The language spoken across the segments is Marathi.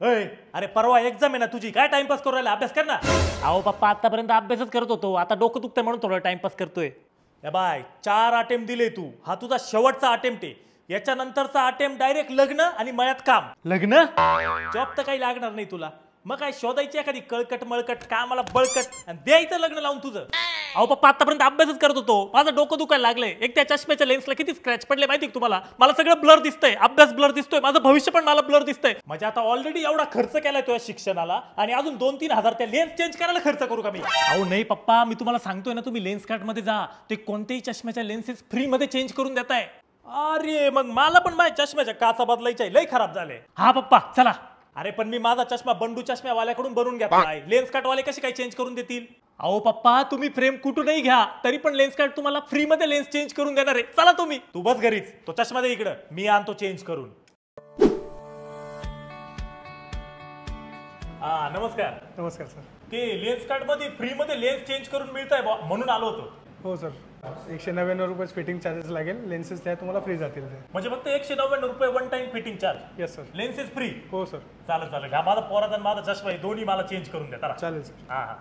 अरे परवा एक्झाम आहे ना तुझी, काय टाइमपास करू राहिला? अभ्यास कर ना. अहो पप्पा आतापर्यंत अभ्यासच करत होतो, आता डोकं दुखतंय म्हणून थोडा टाइमपास करतोय. ए बाय, 4 अटेम्प्ट दिले तू, हा तुझा शेवटचा अटेम्प्ट आहे. याच्यानंतरचा अटेम्प्ट डायरेक्ट लग्न आणि मळ्यात काम. लग्न? जॉब तर काही लागणार नाही तुला, मग काय शोधायची एखादी कळकट मळकट कामाला बळकट आणि द्यायचं लग्न लावून तुझं. अहो पप्पा आतापर्यंत अभ्यासच करत होतो, माझं डोकं दुखायला लागलंय. एक त्या चष्म्याच्या लेन्सला किती स्क्रॅच पडले माहिती का तुम्हाला? मला सगळं ब्लर दिसतंय, अभ्यास ब्लर दिसतोय, माझं भविष्य पण मला ब्लर दिसतंय. म्हणजे आता ऑलरेडी एवढा खर्च केलाय तुझ्या शिक्षणाला आणि अजून 2-3 हजार त्या लेन्स चेंज करायला खर्च करू का मी? अहो नाही पप्पा, मी तुम्हाला सांगतोय ना, तुम्ही लेन्स कार्ड मध्ये जा, ते कोणत्याही चष्म्याच्या लेन्सेस फ्री मध्ये चेंज करून देताय. अरे मग मला पण माझ्या चष्म्याच्या काचा बदलायच्या, लय खराब झाले. हा पप्पा चला. अरे पण मी माझा चष्मा बंडू चष्म्यावाल्याकडून बनवून घेतलाय, लेन्स कार्डवाले कसे काय चेंज करून देतील? अहो पप्पा तुम्ही फ्रेम कुठूनही घ्या, तरी पण लेन्स कार्ड तुम्हाला फ्री मध्ये लेन्स चेंज करून देणार आहे. चला तुम्ही. तू बस घरीच, तो चष्मा दे इकडं, मी आणतो चेंज करून. हा नमस्कार. नमस्कार सर. ते लेन्स कार्ड मध्ये फ्री मध्ये लेन्स चेंज करून मिळतंय म्हणून आलो होतो. हो सर, 199 रुपये फिटिंग चार्जेस लागेल. लेन्सेस त्या तुम्हाला फ्री जातील. म्हणजे फक्त 199 रुपये one time fitting charge? Yes sir. Lenses free? हो सर. चालेल चालेल. हा माझा पोराचा आणि माझा चष्मा आहे, दोन्ही मला चेंज करून द्या. चालेल सर. हा हा.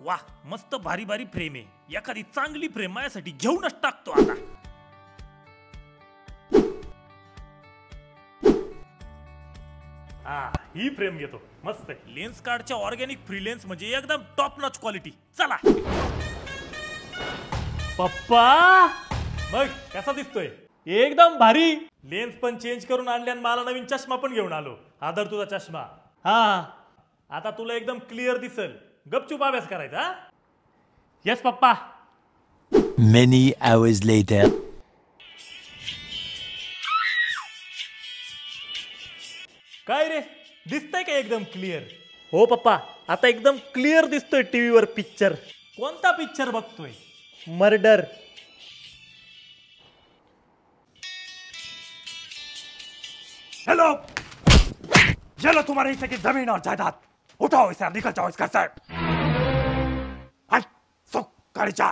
वा मस्त भारी भारी फ्रेम आहे, एखादी चांगली फ्रेम माझ्यासाठी घेऊनच टाकतो आता. हा ही फ्रेम घेतो, मस्त आहे. लेन्स कार्डच्या ऑर्गॅनिक फ्री लेन्स म्हणजे एकदम टॉप नॉच क्वालिटी. चला. पप्पा मग कसा दिसतोय? एकदम भारी. लेन्स पण चेंज करून आणले आणि मला नवीन चष्मा पण घेऊन आलो. आदर तुझा चष्मा. हा आता तुला एकदम क्लिअर दिसल. गपचूप अभ्यास करायचा. Yes papa. Many hours later. काय रे, दिसतंय का एकदम क्लिअर? हो पप्पा, आता एकदम क्लिअर दिसतोय टीव्हीवर पिक्चर. कोणता पिक्चर बघतोय? मर्डर. हेलो, ये लो तुम्हारे हिस्से की जमीन और जायदाद. उठाओ इसे, निकल जाओ इस घर से. हट, सुख गाड़ी जा.